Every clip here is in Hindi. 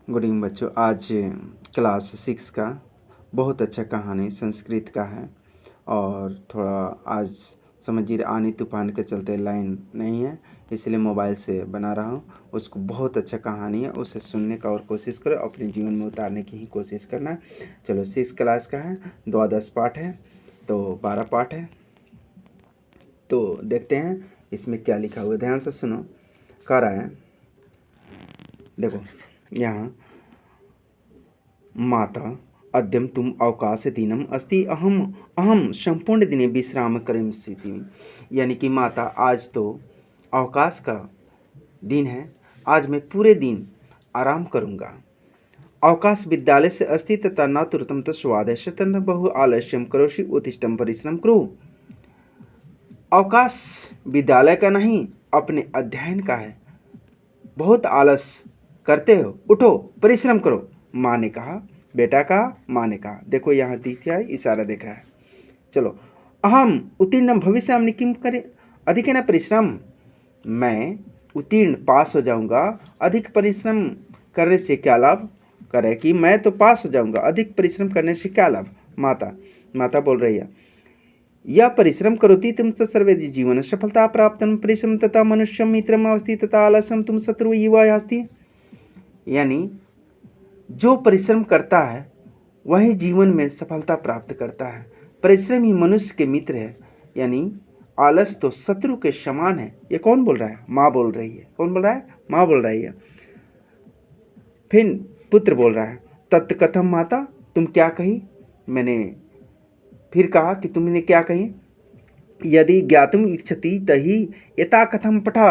गुड इवनिंग बच्चों। आज क्लास 6 का बहुत अच्छा कहानी संस्कृत का है और थोड़ा आज समझिए आनी तूफान के चलते लाइन नहीं है, इसलिए मोबाइल से बना रहा हूँ। उसको बहुत अच्छा कहानी है, उसे सुनने का और कोशिश करो, अपने जीवन में उतारने की ही कोशिश करना। चलो 6 क्लास का है, द्वादश पाठ है तो 12 पाठ है। तो देखते हैं इसमें क्या लिखा हुआ है, ध्यान से सुनो। कह रहा है, देखो यहाँ, माता अद्यं तुम अवकाश दिनम अस्ति अहम अहम संपूर्ण दिने विश्राम करिष्यामि। यानी कि माता आज तो अवकाश का दिन है, आज मैं पूरे दिन आराम करूँगा। अवकाश विद्यालय से अस्ति तथा न तुरतम तस्वादश तन्न बहु आलस्यम करोषि उत्तिष्ठम परिश्रम कुरु। अवकाश विद्यालय का नहीं, अपने अध्ययन का है। बहुत आलस करते हो, उठो परिश्रम करो, माँ ने कहा। बेटा कहा, माँ ने कहा। देखो यहाँ द्वितीय इशारा देख रहा है। चलो, अहम उत्तीर्ण भविष्यामि किम करे अधिक न परिश्रम। मैं उत्तीर्ण पास हो जाऊंगा, अधिक परिश्रम करने से क्या लाभ। करे कि मैं तो पास हो जाऊंगा, अधिक परिश्रम करने से क्या लाभ। माता बोल रही है, यह परिश्रम करोति तुम च सर्वे जीवन सफलता प्राप्त परिश्रम तथा मनुष्यम मित्रम अवस्थि तथा आलस्यम तुम शत्रु युवा अस्ति। यानी जो परिश्रम करता है वही जीवन में सफलता प्राप्त करता है। परिश्रम ही मनुष्य के मित्र है, यानी आलस तो शत्रु के समान है। ये कौन बोल रहा है? माँ बोल रही है। कौन बोल रहा है? माँ बोल रही है। फिर पुत्र बोल रहा है, तत्कथम माता, तुम क्या कही। मैंने फिर कहा कि तुमने क्या कही। यदि ज्ञातुम इच्छति तही यथा कथम पठा।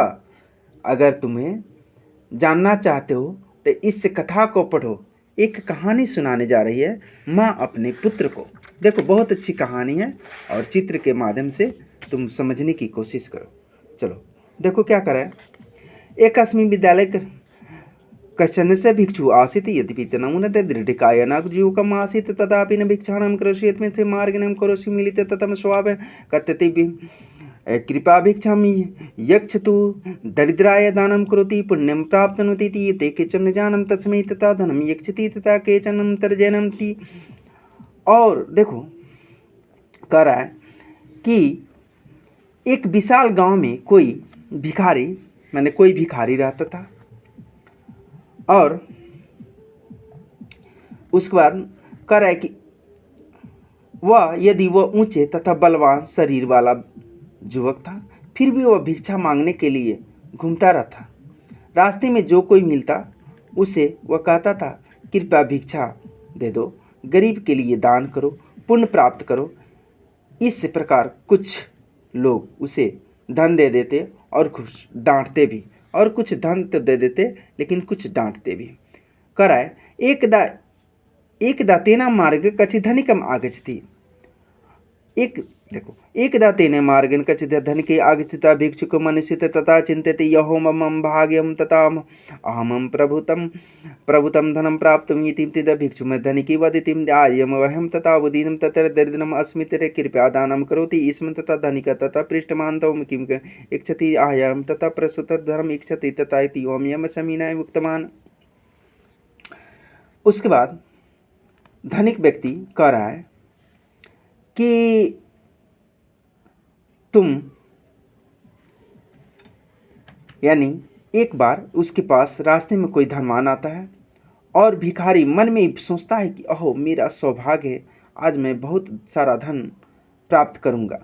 अगर तुम्हें जानना चाहते हो तो इस कथा को पढ़ो। एक कहानी सुनाने जा रही है माँ अपने पुत्र को। देखो बहुत अच्छी कहानी है और चित्र के माध्यम से तुम समझने की कोशिश करो। चलो देखो क्या करा है। एक अस्मिन् विद्यालय कश्चन से भिक्षु आसीत् यद्यपि नमुनते दृढ़कायनाजीवकम् आसीत् तथापि न भिक्षाणं करोषि यत्मिथे मार्गिणं करोषि मिलिते ततम स्वभाव कथ्यते कृपा भिक्षां यक्षतु दरिद्राय दानं करोति पुण्यं प्राप्नोति इति ते केचन न जानन् तस्मै तथा धनं यक्षति तथा केचन तर्जयन्ति। और देखो कह रहा है कि एक विशाल गांव में कोई भिखारी रहता था। और उसके बाद कह रहा है कि यदि वह ऊंचे तथा बलवान शरीर वाला युवक था, फिर भी वह भिक्षा मांगने के लिए घूमता रहता। रास्ते में जो कोई मिलता उसे वह कहता था, कृपया भिक्षा दे दो, गरीब के लिए दान करो, पुण्य प्राप्त करो। इस प्रकार कुछ लोग उसे धन दे देते और कुछ डांटते भी, और कुछ धन तो दे देते लेकिन कुछ डांटते भी। कराए एकदा तेना मार्ग कछि धनिकम आगच्छति। एकदा तेने मार्गेण कचित् धनिके आगच्छति भिक्षुको मनसित तथा चिन्तयति यहो मम भाग्यं तथा अहमं प्रभुतं धनं प्राप्तुम् इति तदा भिक्षुः धनिकी वदति आर्यमह्यं तथा उदीनं तत्र दरिद्रम् अस्मि तर्हि कृपया दानं करोति स्म। तथा धनिकः तथा पृष्ठमान् तौ किं इच्छति आर्यं तथा प्रसूतधनम् इच्छति तथा इति ओम्यं समीनाय उक्तवान्। उसके बाद धनिक व्यक्ति कह रहा है कि तुम, यानी एक बार उसके पास रास्ते में कोई धनवान आता है और भिखारी मन में सोचता है कि अहो मेरा सौभाग्य है, आज मैं बहुत सारा धन प्राप्त करूंगा।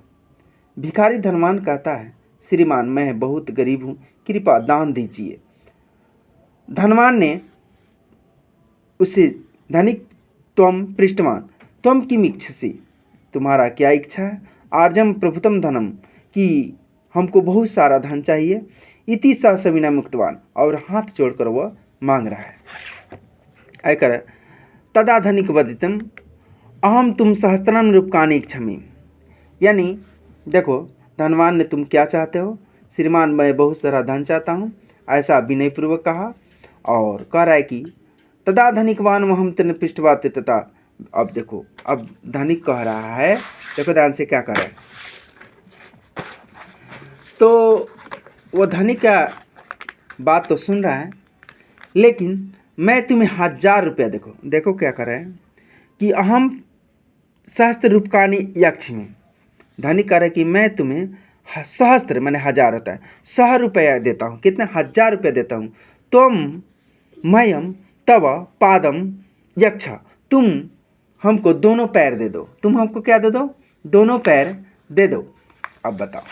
भिखारी धनवान कहता है, श्रीमान मैं बहुत गरीब हूँ, कृपया दान दीजिए। धनवान ने उसे धनिक त्वम पृष्ठवान त्वम किम इच्छसि, तुम्हारा क्या इच्छा है। आर्जम प्रभुतम धनम, कि हमको बहुत सारा धन चाहिए। इति सा सविना मुक्तवान, और हाथ जोड़कर वह मांग रहा है। ऐ कर तदा धनिक वदितम अहम तुम सहस्त्रम रूपकानि इच्छामि। यानी देखो धनवान ने, तुम क्या चाहते हो। श्रीमान मैं बहुत सारा धन चाहता हूँ, ऐसा विनयपूर्वक कहा। और कह रहा है कि तदा धनिकवान वहम तेन पृष्ठवाते तथा। अब देखो, अब धनिक कह रहा है, देखो ध्यान से क्या कह रहा है। तो वो धनिक का बात तो सुन रहा है, लेकिन मैं तुम्हें 1000 रुपया, देखो देखो क्या कर रहे हैं कि अहम सहस्त्र रूपकाणि यक्ष्मी। धनिक कह रहा है कि मैं तुम्हें सहस्त्र माने 1000 होता है, 100 रुपया देता हूँ। कितने? 1000 रुपया देता हूँ। तुम मयम तव पादम यक्ष, तुम हमको दोनों पैर दे दो। तुम हमको क्या दे दो? दोनों पैर दे दो। अब बताओ,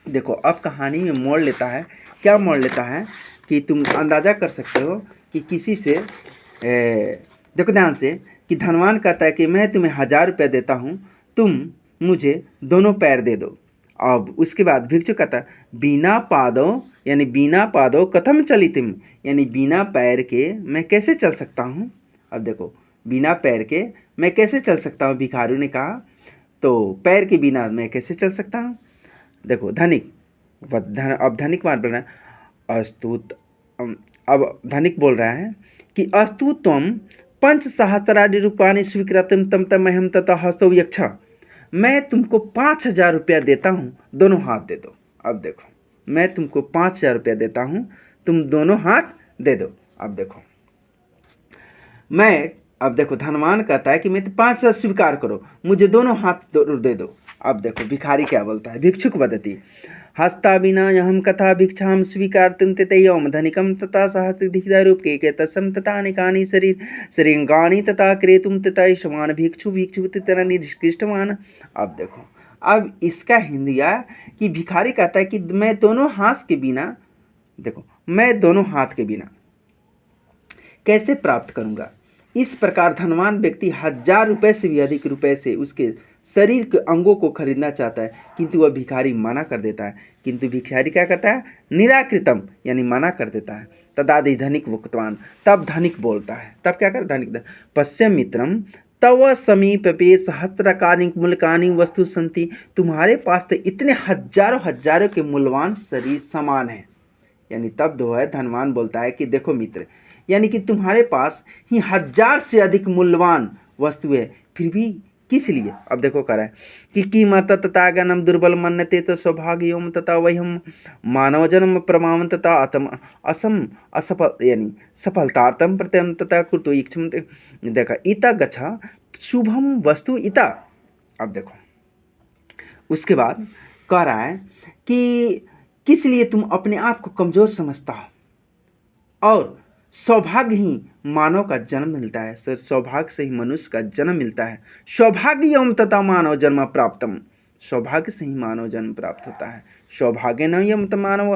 देखो अब कहानी में मोड़ लेता है। क्या मोड़ लेता है कि तुम अंदाज़ा कर सकते हो कि किसी से देखो ध्यान से कि धनवान कहता है कि मैं तुम्हें 1000 रुपया देता हूँ, तुम मुझे दोनों पैर दे दो। अब उसके बाद भिक्षु कहता है बिना पादों यानी बिना पादों कथम चलितिम, यानी बिना पैर के मैं कैसे चल सकता हूँ। अब देखो बिना पैर के मैं कैसे चल सकता हूँ, भिखारी ने कहा। तो पैर के बिना मैं कैसे चल सकता हूँ। देखो धनिक अब धनिक मान बोल रहा है अस्तुत। अब धनिक बोल रहा है कि अस्तु त्वं पंचसहस्राणि रूपाणि स्वीकृतम तम तमहम तथा हस्तौ यक्ष, मैं तुमको 5000 रुपया देता हूँ, दोनों हाथ दे दो। अब देखो मैं तुमको 5000 रुपया देता हूँ, तुम दोनों हाथ दे दो। अब देखो मैं, अब देखो धनवान कहता है कि मैं तो 500 स्वीकार करो, मुझे दोनों हाथ दे दो। अब देखो भिखारी क्या बोलता है, भिक्षुक वदति हस्ता बिना यहम कथा भिक्षाम स्वीकारतुं ततैवं धनिकं तथा सहस्रधिकरूप्यके तत्सम तथा अनेकानि शरीराणि तथा क्रेतुं तथा समान भिक्षु तथा निष्कृष्टवान। अब देखो अब इसका हिंदी है कि भिखारी कहता है कि मैं दोनों हाथ के बिना, देखो मैं दोनों हाथ के बिना कैसे प्राप्त करूंगा। इस प्रकार धनवान व्यक्ति 1000 रुपये से भी अधिक रुपए से उसके शरीर के अंगों को खरीदना चाहता है, किंतु वह भिखारी मना कर देता है। किंतु भिखारी क्या करता है? निराकृतम यानी मना कर देता है। तदादि धनिक वक्तवान, तब धनिक बोलता है। तब क्या कर धनिक? पश्चिम मित्रम तव समीपे सहस्रकानि मूलकानि वस्तु संति, तुम्हारे पास तो इतने हजारों हजारों के मूल्यवान शरीर समान है। यानी तब जो है धनवान बोलता है कि देखो मित्र, यानी कि तुम्हारे पास ही 1000 से अधिक मूल्यवान वस्तु है, फिर भी किस लिए। अब देखो कह रहा है कि कीमत तथागनम दुर्बल मन्यते तो सौभाग्योम तथा वह्यम मानव जन्म प्रमाण तथा अतम असम असफल यानी सफलतार्थम प्रत्यम तथा कृतो इक्षम। देखा इता गच्छा शुभम वस्तु इता। अब देखो उसके बाद कह रहा है कि किस लिए तुम अपने आप को कमजोर समझता हो, और सौभाग्य ही मानव का जन्म मिलता है। सर सौभाग्य से ही मनुष्य का जन्म मिलता है। सौभाग्यम तथा मानव जन्म प्राप्तम, सौभाग्य से ही मानव जन्म प्राप्त होता है। सौभाग्य न यम मानव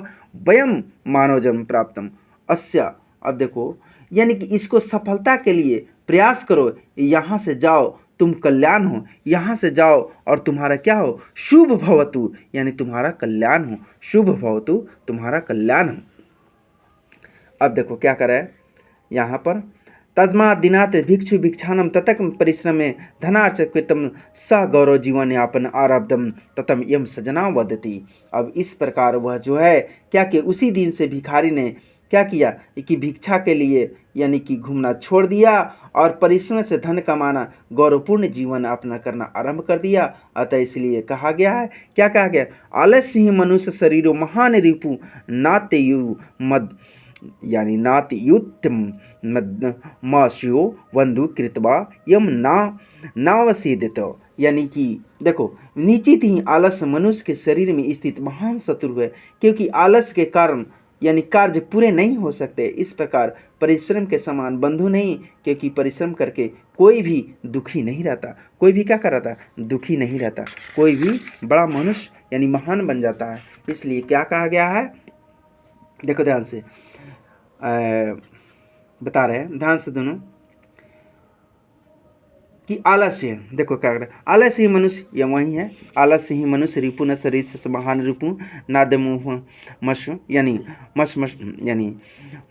वयम मानव जन्म प्राप्तम अस्य। अब देखो यानी कि इसको सफलता के लिए प्रयास करो, यहाँ से जाओ तुम कल्याण हो, यहाँ से जाओ और तुम्हारा क्या हो? शुभ भवतु, यानी तुम्हारा कल्याण हो। शुभ भवतु तुम्हारा कल्याण हो। अब देखो क्या करे यहाँ पर, तस्मात् दिनात् भिक्षु भिक्षानम ततक परिश्रमे धनार्च कृतम स गौरव जीवन यापन आरब्धम ततम यम सजना वदति। अब इस प्रकार वह जो है क्या कि उसी दिन से भिखारी ने क्या किया कि भिक्षा के लिए यानी कि घूमना छोड़ दिया और परिश्रम से धन कमाना गौरवपूर्ण जीवन अपना करना आरंभ कर दिया। अतः इसलिए कहा गया है, क्या कहा गया? आलस्य ही मनुष्य शरीरो महान रिपु नात्यु मद यानी नातियुत्तम मस्यो बंधु कृतवा यम नावसीदित। यानी कि देखो निश्चित ही आलस्य मनुष्य के शरीर में स्थित महान शत्रु है, क्योंकि आलस्य के कारण यानी कार्य पूरे नहीं हो सकते। इस प्रकार परिश्रम के समान बंधु नहीं, क्योंकि परिश्रम करके कोई भी दुखी नहीं रहता, कोई भी क्या कर रहा था? दुखी नहीं रहता, कोई भी बड़ा मनुष्य यानी महान बन जाता है। इसलिए क्या कहा गया है, देखो ध्यान से बता रहे हैं, ध्यान से दोनों, कि आलस्य, देखो क्या कर रहा है? आलस्य ही मनुष्य, या वही है आलस्य ही मनुष्य रिपु न शरीर से महान रिपु नादमुह मश यानी मश यानी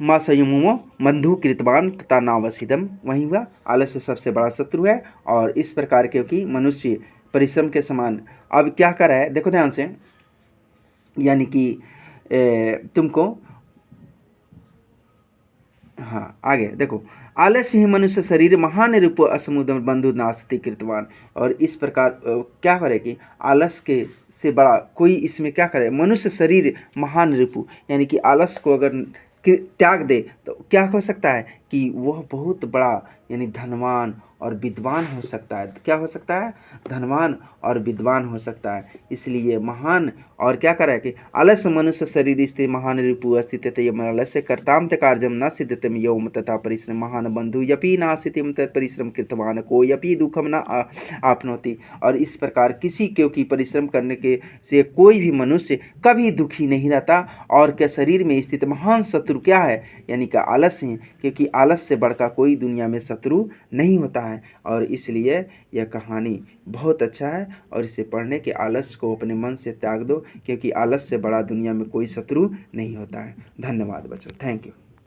मसयुमो बंधु कृतवान तथा नावसिदम, वही हुआ आलस्य सबसे बड़ा शत्रु है। और इस प्रकार क्योंकि मनुष्य परिश्रम के समान, अब क्या कर रहा है देखो ध्यान से, यानी कि तुमको, हाँ आगे देखो, आलस्य ही मनुष्य शरीर महान रूप असमुद बंधु नास्ति कृतवान। और इस प्रकार क्या करे कि आलस्य के से बड़ा कोई इसमें क्या करे, मनुष्य शरीर महान रिपु, यानी कि आलस्य को अगर त्याग दे तो क्या हो सकता है कि वह बहुत बड़ा यानी धनवान और विद्वान हो सकता है। क्या हो सकता है? धनवान और विद्वान हो सकता है। इसलिए महान और क्या करे कि आलस्य मनुष्य शरीर स्थित महान रिपु अस्थित यम आलस्य कर्ताम त कार्यम न सिद्धतम यौम तथा परिश्रम महान बंधु यपि नासितिम तत् परिश्रम कृतवान को यपि दुखम न आपनोति। और इस प्रकार किसी क्योंकि परिश्रम करने के से कोई भी मनुष्य कभी दुखी नहीं रहता। और क्या शरीर में स्थित महान शत्रु क्या है? यानी कि आलस्य, क्योंकि आलस्य से बढ़कर कोई दुनिया में शत्रु नहीं होता है। और इसलिए यह कहानी बहुत अच्छा है और इसे पढ़ने के आलस्य को अपने मन से त्याग दो, क्योंकि आलस्य से बड़ा दुनिया में कोई शत्रु नहीं होता है। धन्यवाद बच्चों, थैंक यू।